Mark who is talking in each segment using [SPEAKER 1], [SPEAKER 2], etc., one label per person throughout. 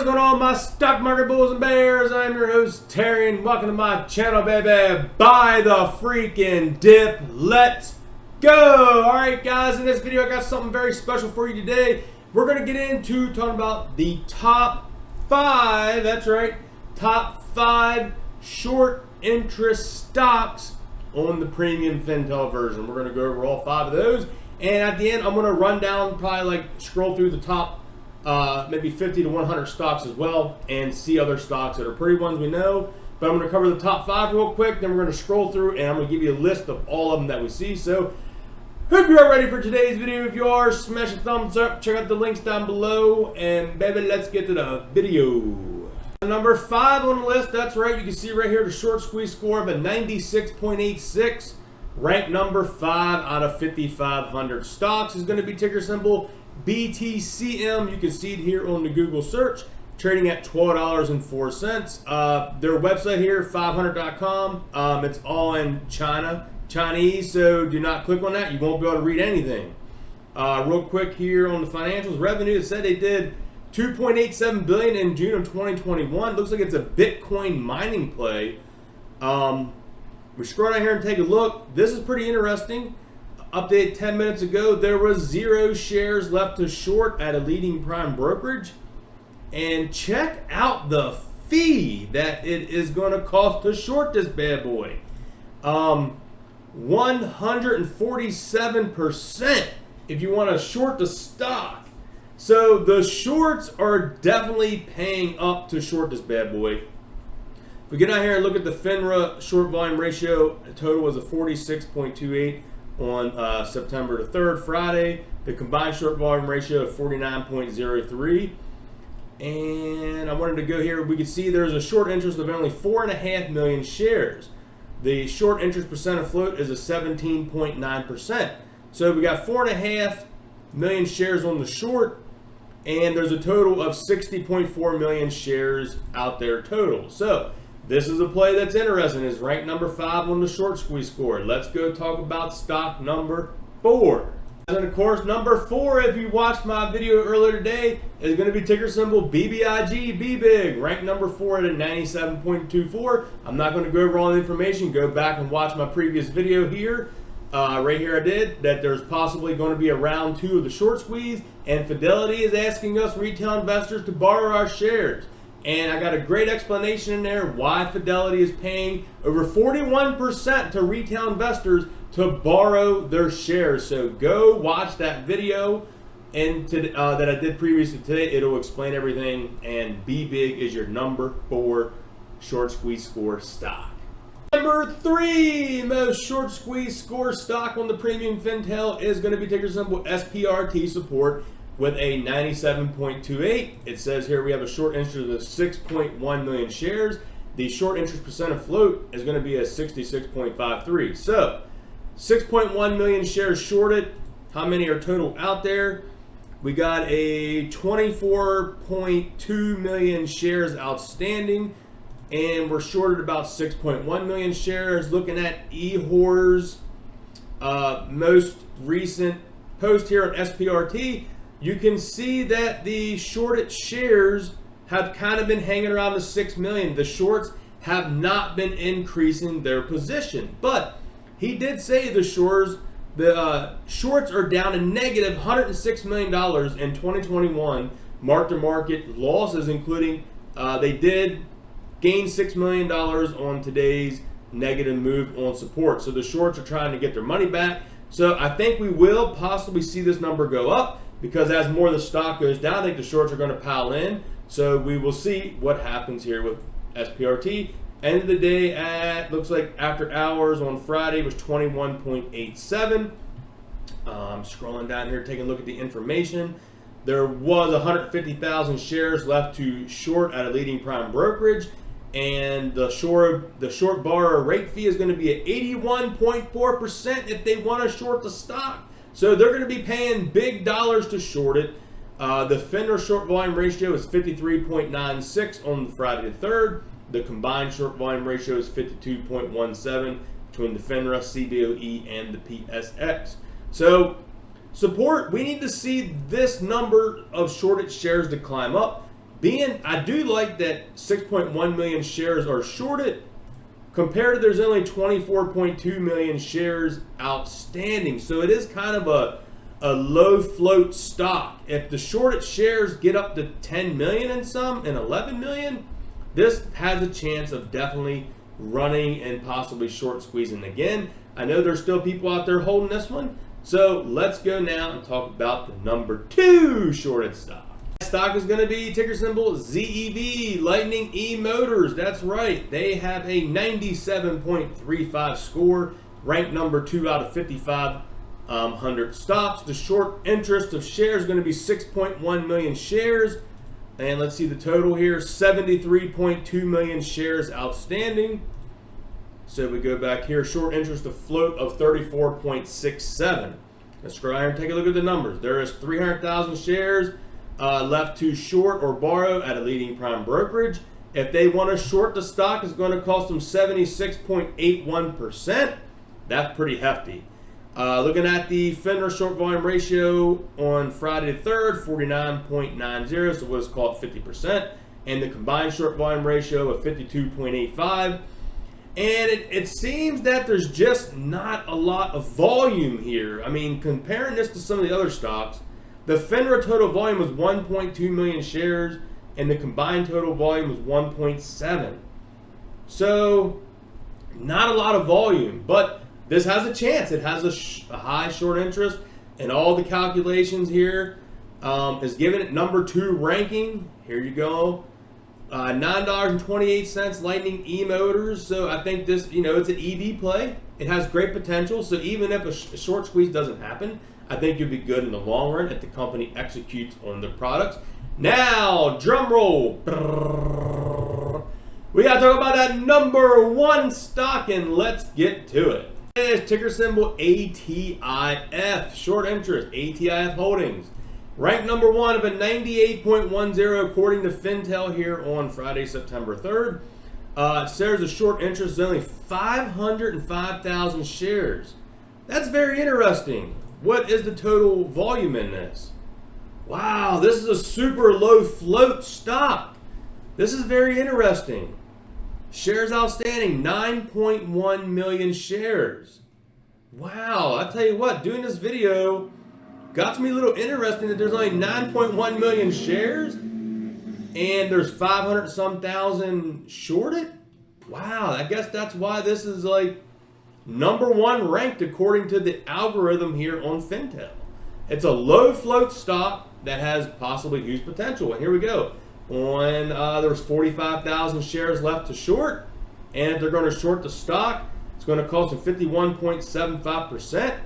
[SPEAKER 1] What's going on, my stock market bulls and bears? I'm your host, Terry, and welcome to my channel, baby. Buy the freaking dip. Let's go. All right, guys, in this video, I got something very special for you today. We're going to get into talking about the top 5, that's right, top 5 short interest stocks on the premium Fintel version. We're going to go over all 5 of those. And at the end, I'm going to run down, probably like scroll through the top maybe 50 to 100 stocks as well, and see other stocks that are pretty ones we know. But I'm going to cover the top 5 real quick, then we're going to scroll through and I'm going to give you a list of all of them that we see. So hope you are ready for today's video. If you are, smash a thumbs up, check out the links down below, and baby, let's get to the video. Number 5 on the list, that's right, you can see right here the short squeeze score of a 96.86. Ranked number 5 out of 5,500 stocks is going to be ticker symbol BTCM. You can see it here on the Google search, trading at $12.04. Their website here, 500.com. It's all in Chinese, so do not click on that. You won't be able to read anything. Real quick here on the financials, revenue, it said they did $2.87 billion in June of 2021. Looks like it's a Bitcoin mining play. We scroll down here and take a look. This is pretty interesting. Update 10 minutes ago, there was 0 shares left to short at a leading prime brokerage. And check out the fee that it is going to cost to short this bad boy. 147% if you want to short the stock. So the shorts are definitely paying up to short this bad boy. We get out here and look at the FINRA short volume ratio. The total was a 46.28 on September the 3rd, Friday. The combined short volume ratio of 49.03. And I wanted to go here. We can see there's a short interest of only 4.5 million shares. The short interest percent of float is a 17.9%. So we got 4.5 million shares on the short, and there's a total of 60.4 million shares out there total. So this is a play that's interesting. It's ranked number 5 on the short squeeze score. Let's go talk about stock number 4. And of course, number 4, if you watched my video earlier today, is going to be ticker symbol BBIG, BBIG, ranked number 4 at a 97.24. I'm not going to go over all the information. Go back and watch my previous video here. Right here I did that there's possibly going to be a round 2 of the short squeeze, and Fidelity is asking us retail investors to borrow our shares. And I got a great explanation in there why Fidelity is paying over 41% to retail investors to borrow their shares. So go watch that video and that I did previously today. It'll explain everything. And BBIG is your number 4 short squeeze score stock. Number 3 most short squeeze score stock on the premium Fintel is going to be ticker symbol SPRT support with a 97.28. It says here we have a short interest of 6.1 million shares. The short interest percent of float is going to be a 66.53. So 6.1 million shares shorted. How many are total out there? We got a 24.2 million shares outstanding, and we're shorted about 6.1 million shares. Looking at eHorror's most recent post here on SPRT, you can see that the shorted shares have kind of been hanging around the 6 million. The shorts have not been increasing their position, but he did say the shorts are down a negative $106 million in 2021 mark-to-market losses, including they did gain $6 million on today's negative move on support. So the shorts are trying to get their money back. So I think we will possibly see this number go up, because as more of the stock goes down, I think the shorts are going to pile in. So we will see what happens here with SPRT. End of the day at, looks like after hours on Friday was 21.87. Scrolling down here, taking a look at the information. There was 150,000 shares left to short at a leading prime brokerage. And the short borrower rate fee is going to be at 81.4% if they want to short the stock. So they're going to be paying big dollars to short it. The FINRA short volume ratio is 53.96 on Friday the 3rd. The combined short volume ratio is 52.17 between the FINRA, CBOE, and the PSX. So support, we need to see this number of shorted shares to climb up. I do like that 6.1 million shares are shorted compared to there's only 24.2 million shares outstanding. So it is kind of a low float stock. If the shorted shares get up to 10 million and 11 million, this has a chance of definitely running and possibly short squeezing again. I know there's still people out there holding this one. So let's go now and talk about the number 2 shorted stock. Stock is going to be ticker symbol ZEV, Lightning E Motors. That's right. They have a 97.35 score, ranked number 2 out of 5,500 stocks. The short interest of shares is going to be 6.1 million shares. And let's see the total here, 73.2 million shares outstanding. So we go back here, short interest of float of 34.67. Let's scroll here and take a look at the numbers. There is 300,000 shares left to short or borrow at a leading prime brokerage. If they want to short the stock, it's going to cost them 76.81%. That's pretty hefty. Looking at the FINRA short volume ratio on Friday the 3rd, 49.90, so what is called 50%, and the combined short volume ratio of 52.85. And it seems that there's just not a lot of volume here. I mean, comparing this to some of the other stocks, the FINRA total volume was 1.2 million shares, and the combined total volume was 1.7. So, not a lot of volume, but this has a chance. It has a high short interest, and all the calculations here is giving it number 2 ranking. Here you go. $9.28 Lightning E Motors. So I think this, it's an EV play. It has great potential. So even if a short squeeze doesn't happen, I think you'll be good in the long run if the company executes on the products. Now, drum roll. We got to talk about that number 1 stock, and let's get to it. It's ticker symbol ATIF, short interest, ATIF Holdings. Ranked number 1 of a 98.10 according to Fintel here on Friday, September 3rd. It says the short interest is only 505,000 shares. That's very interesting. What is the total volume in this? Wow, this is a super low float stock. This is very interesting. Shares outstanding, 9.1 million shares. Wow, I tell you what, doing this video got me a little interesting that there's only 9.1 million shares and there's 500 some thousand shorted. Wow, I guess that's why this is like number 1 ranked according to the algorithm here on Fintel. It's a low float stock that has possibly huge potential. And here we go. There's 45,000 shares left to short, and if they're going to short the stock, it's going to cost them 51.75%.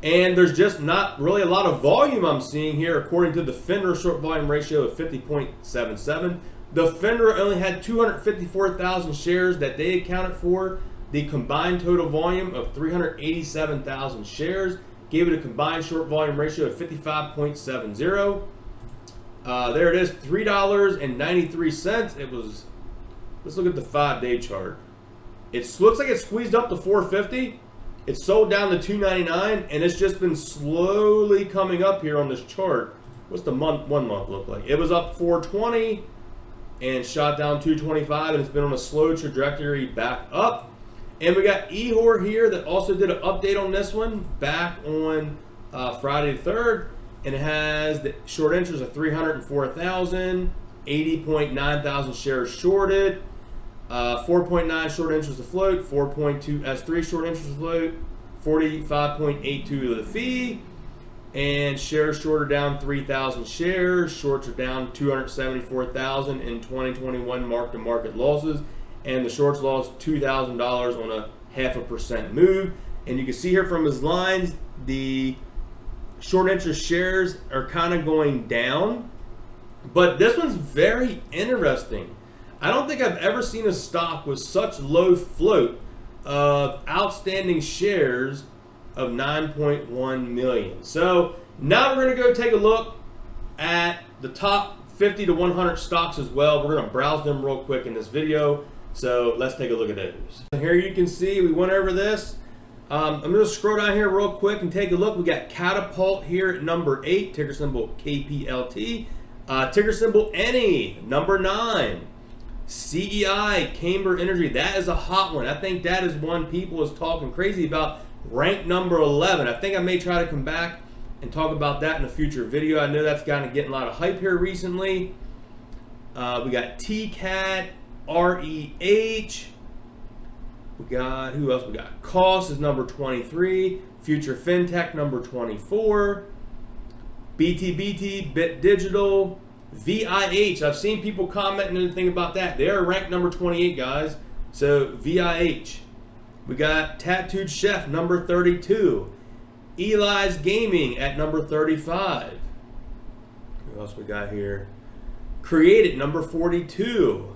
[SPEAKER 1] And there's just not really a lot of volume I'm seeing here according to the FINRA short volume ratio of 50.77. The FINRA only had 254,000 shares that they accounted for. The combined total volume of 387,000 shares gave it a combined short volume ratio of 55.70. There it is, $3.93. It was, let's look at the 5-day chart. It looks like it squeezed up to 450. It sold down to $2.99, and it's just been slowly coming up here on this chart. What's the 1 month look like? It was up 420 and shot down 225, and it's been on a slow trajectory back up. And we got EHOR here that also did an update on this one back on Friday the 3rd, and it has the short interest of 304,000, 80.9 thousand shares shorted, 4.9 short interest afloat, 4.2 S3 short interest afloat, 45.82 of the fee, and shares shorter down 3,000 shares. Shorts are down 274,000 in 2021 mark-to-market losses, and the shorts lost $2,000 on a 0.5% move. And you can see here from his lines, the short interest shares are kind of going down, but this one's very interesting. I don't think I've ever seen a stock with such low float of outstanding shares of 9.1 million. So now we're going to go take a look at the top 50 to 100 stocks as well. We're going to browse them real quick in this video. So let's take a look at those. Here you can see we went over this. I'm going to scroll down here real quick and take a look. We got Catapult here at number 8, ticker symbol KPLT. Ticker symbol NE, number 9. CEI, Camber Energy, that is a hot one. I think that is one people is talking crazy about. Ranked number 11. I think I may try to come back and talk about that in a future video. I know that's kind of getting a lot of hype here recently. We got TCAT, REH. We got, who else? We got Cost is number 23. Future FinTech number 24. BTBT, Bit Digital. VIH. I've seen people commenting anything about that. They are ranked number 28, guys. So VIH. We got Tattooed Chef number 32. Eli's Gaming at number 35. Who else we got here? Created number 42.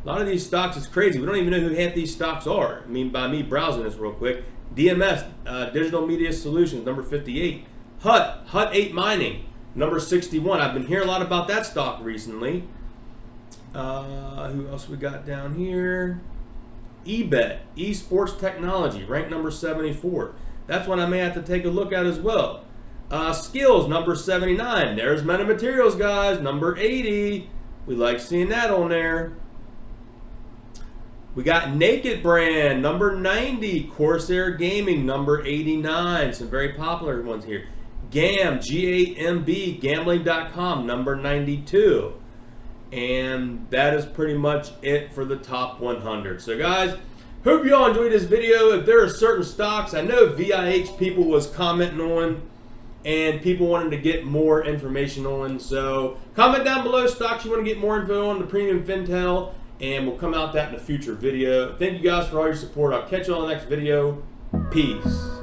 [SPEAKER 1] A lot of these stocks is crazy. We don't even know who half these stocks are. I mean, by me browsing this real quick. DMS, Digital Media Solutions, number 58. Hut 8 Mining, number 61. I've been hearing a lot about that stock recently. Who else we got down here? eBet, Esports Technology, ranked number 74. That's one I may have to take a look at as well. Skills, number 79. There's Metamaterials, guys, number 80. We like seeing that on there. We got Naked Brand, number 90. Corsair Gaming, number 89. Some very popular ones here. GAM, G-A-M-B, gambling.com, number 92. And that is pretty much it for the top 100. So guys, hope you all enjoyed this video. If there are certain stocks, I know VIH people was commenting on and people wanted to get more information on. So comment down below stocks you want to get more info on, the premium Fintel, and we'll come out that in a future video. Thank you guys for all your support. I'll catch you on the next video. Peace.